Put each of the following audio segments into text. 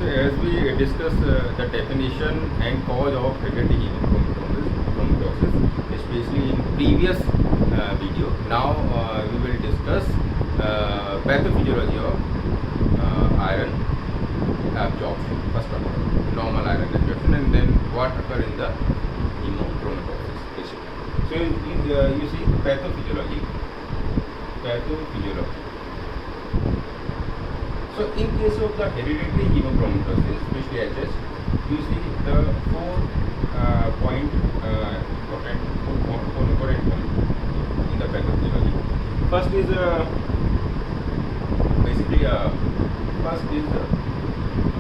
So as we discuss the definition and cause of hereditary hemochromatosis, especially in previous video, now we will discuss pathophysiology of iron absorption. First of all, normal iron absorption, and then what occurs in the hemochromatosis. Basically. So you see pathophysiology. So in case of the hereditary hemochromatosis, especially HS, you see the four important point in the pathophysiology. First is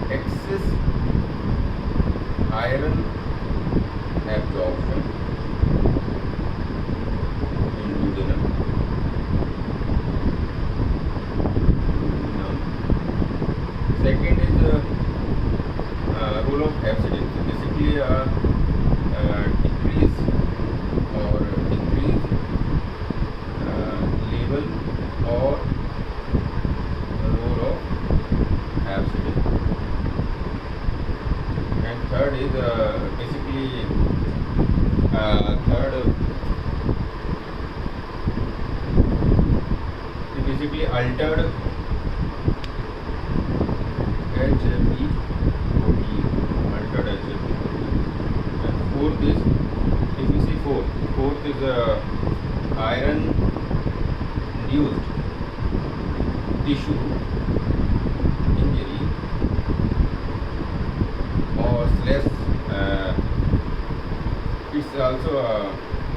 excess iron absorption in duodenum. Second is role of absorption. Basically, decrease level or role of absorption. And third is basically altered HFE protein, altered HFE protein. And fourth is, if you see fourth is iron induced tissue injury or slash it's also a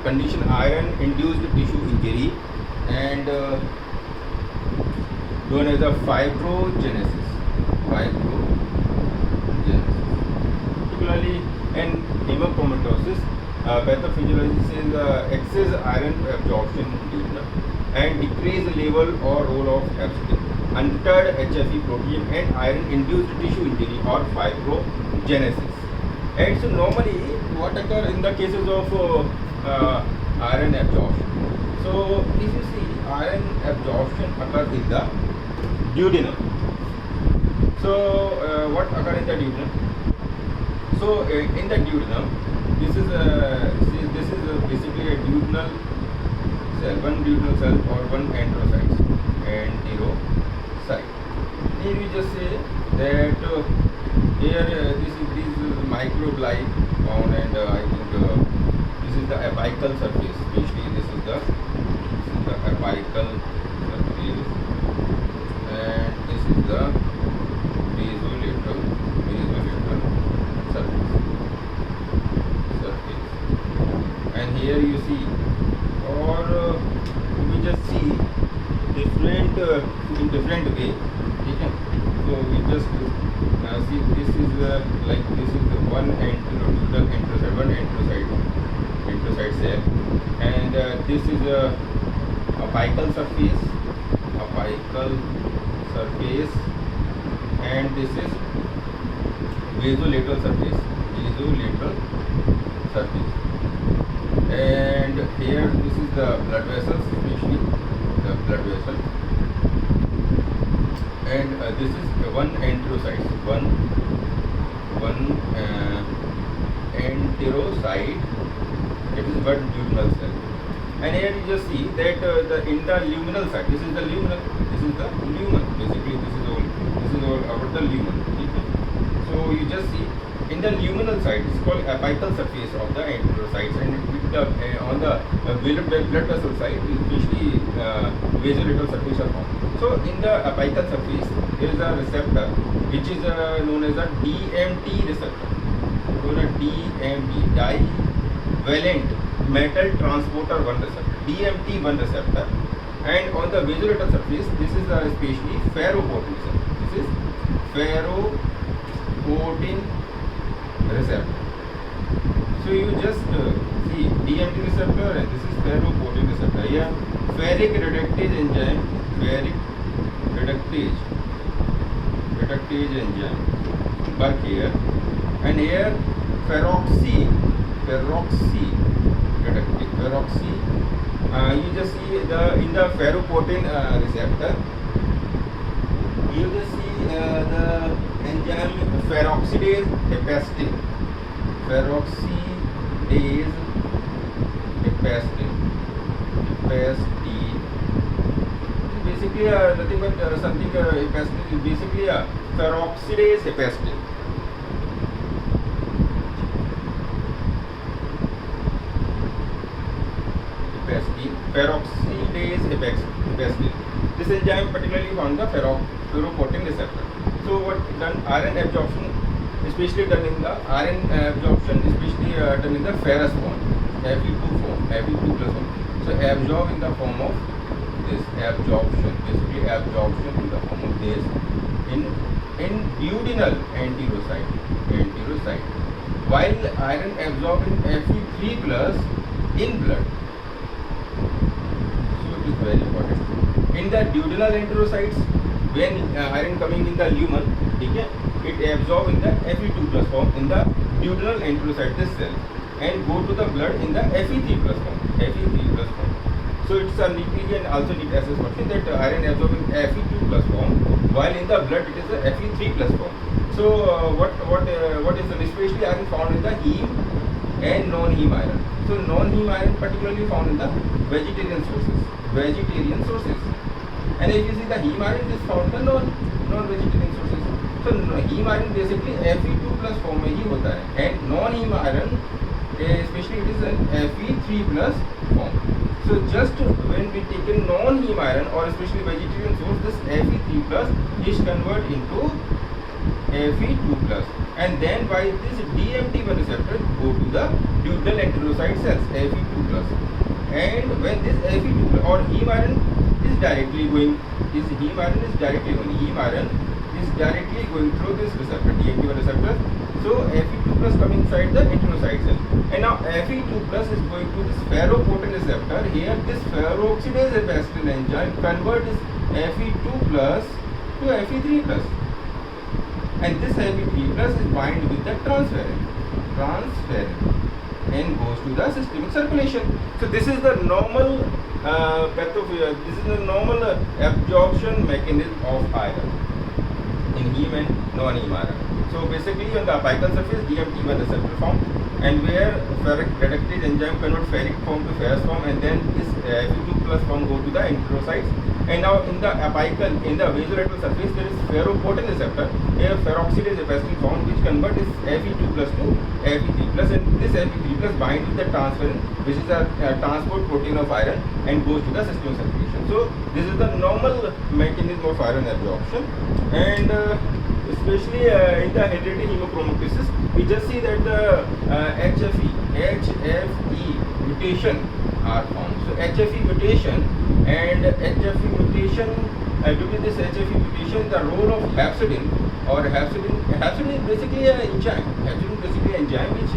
condition, iron induced tissue injury, and known as a fibrogenesis. Particularly in hemochromatosis, pathophysiology says excess iron absorption in duodenum and decreased level or role of absorption, altered HFE protein, and iron induced tissue injury or fibrogenesis. And so normally what occurs in the cases of iron absorption? So if you see, iron absorption occurs in the duodenum. So what occurs in the duodenum? So in the duodenum, this is basically a duodenal cell, one duodenal cell or one enterocyte. Here we just say that here this is microvilli found, and I think this is the apical surface. Basically, this is the apical surface, and this is the basolateral surface. And here you see, or we just see different in different way. Okay? So we just see this is like this is the one enterocyte, enterocyte cell, and this is a apical surface, and this is basolateral surface, and here this is the blood vessels, especially the blood vessel, and this is one enterocyte, enterocyte. It is one duodenal cell, and here you just see that in the luminal side, this is the lumen. Basically, this is all about the lumen. Okay? So you just see in the luminal side, it's called apical surface of the enterocytes, and on the blood vessel side, especially basolateral surface are found. So in the apical surface, there is a receptor which is known as a DMT receptor. Divalent metal transporter 1 receptor, DMT1 receptor. And on the basolateral surface, this is especially ferroportin receptor. This is ferroportin receptor. So you just see DMT receptor, and this is ferroportin receptor. Here, ferric reductase enzyme, work here, and here peroxy reductase. You just see in the ferroportin receptor, you just see the enzyme peroxidase hepatic. Peroxidase hepatic. Basically nothing but something hepatic is basically a peroxidase hepatic. Peroxidase hepatic. This enzyme particularly found the ferroportin receptor. So what done, iron absorption, especially done in the iron absorption, especially done in the ferrous form, Fe2 form, Fe2 plus form. So absorb in the form of this absorption, basically absorption in the form of this in duodenal enterocyte. While iron absorbed in Fe3 plus in blood. So it is very important. In the duodenal enterocytes, when iron coming in the lumen, okay, it absorb in the Fe2 plus form in the duodenal enterocyte, this cell, and go to the blood in the Fe3 plus form. So it's a neatly and also need assessment that iron absorbed in Fe2 plus form, while in the blood it is a Fe3 plus form. So what is the especially iron found in the heme and non-heme iron. So non-heme iron particularly found in the vegetarian sources. And if you see the heme iron is found in the non-vegetarian sources. So heme iron basically Fe2 plus form में ही होता है, and non-heme iron especially it is an Fe3 plus form. So just when we take a non-heme iron or especially vegetarian source, this Fe3 plus is converted into Fe2 plus, and then by this DMT1 receptor go to the duodenal enterocyte cells Fe2 plus, and when this Fe2 plus or heme iron is directly going, heme iron is directly going through this receptor DMT1 receptor. So Fe2 plus coming inside the enterocyte cell, and now Fe2 plus is going to this ferroportin receptor. Here this peroxidase hepatic enzyme convert this Fe2 plus to Fe3 plus, and this Fe3 plus is bind with the transferrin and goes to the systemic circulation. So this is the normal this is the normal absorption mechanism of iron in heme and non-heme iron. So basically on the apical surface DMT1 receptor form, and where ferric reductase enzyme convert ferric form to ferrous form, and then this Fe2 plus form go to the enterocytes. And now in the apical, in the vasolateral surface, there is ferroportin receptor, here peroxidase hepatic form, which convert this Fe2 plus to Fe3 plus, and this Fe3 plus bind with the transferrin, which is a transport protein of iron, and goes to the systemic circulation. So this is the normal mechanism of iron absorption, and especially in the hereditary hemochromatosis, we just see that the HFE mutation are found. So HFE mutation and due to this HFE mutation, the role of hepcidin is basically an enzyme, which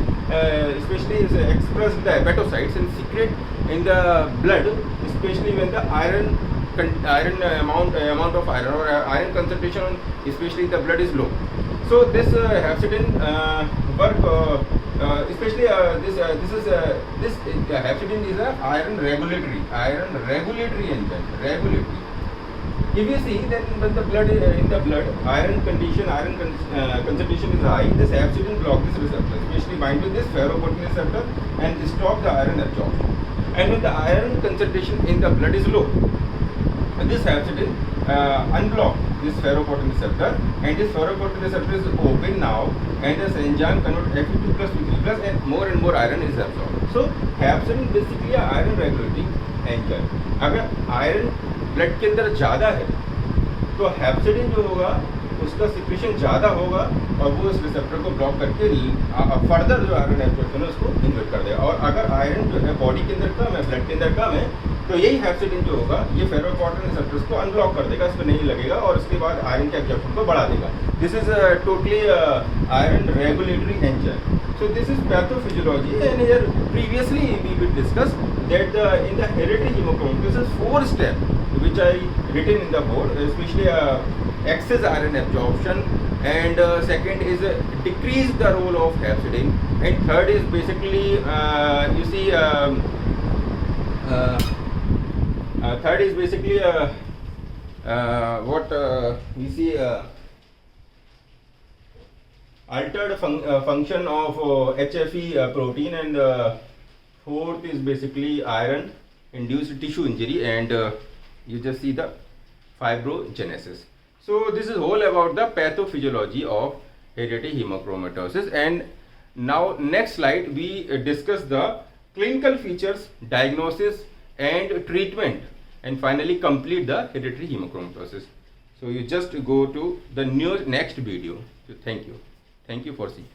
especially is expressed in the hepatocytes and secrete in the blood, especially when the iron amount of iron or iron concentration especially in the blood is low. So this hepcidin work especially this hepcidin is a iron regulatory enzyme. If you see, then when the blood iron concentration is high, this hepcidin block this receptor, especially bind with this ferroportin receptor and stop the iron absorption. And when the iron concentration in the blood is low, this hepcidin unblock this ferroportin receptor, and this ferroportin receptor is open now, and this enzyme convert Fe2 plus to 3 plus, and more iron is absorbed. So hepcidin basically a iron regulatory enzyme. अगर iron blood के अंदर ज़्यादा है तो हेप्सिडिन जो होगा उसका secretion ज़्यादा होगा और वो इस रिसेप्टर को ब्लॉक करके फर्दर जो आयरन एब्जॉर्प्शन है उसको इन्वर्ट कर देगा. और अगर आयरन जो है बॉडी के अंदर कम है, ब्लड के अंदर कम है, तो यही हेप्सिडिन जो होगा ये फेरोपोर्टिन रिसेप्टर्स को अनब्लॉक कर देगा, इस पर नहीं लगेगा और उसके बाद आयरन के एब्जॉर्प्शन को बढ़ा देगा. This is totally iron regulatory enzyme. So this is pathophysiology, and here previously we will discuss that in the hereditary hemochromatosis 4 steps which I written in the board, especially excess iron absorption, and second is decrease the role of hepcidin, and third is basically you see third is basically what we see altered function of HFE protein, and fourth is basically iron induced tissue injury, and you just see the fibrogenesis. So this is all about the pathophysiology of hereditary hemochromatosis. And now next slide we discuss the clinical features, diagnosis and treatment, and finally complete the hereditary hemochromatosis. So you just go to the next video. So thank you for seeing.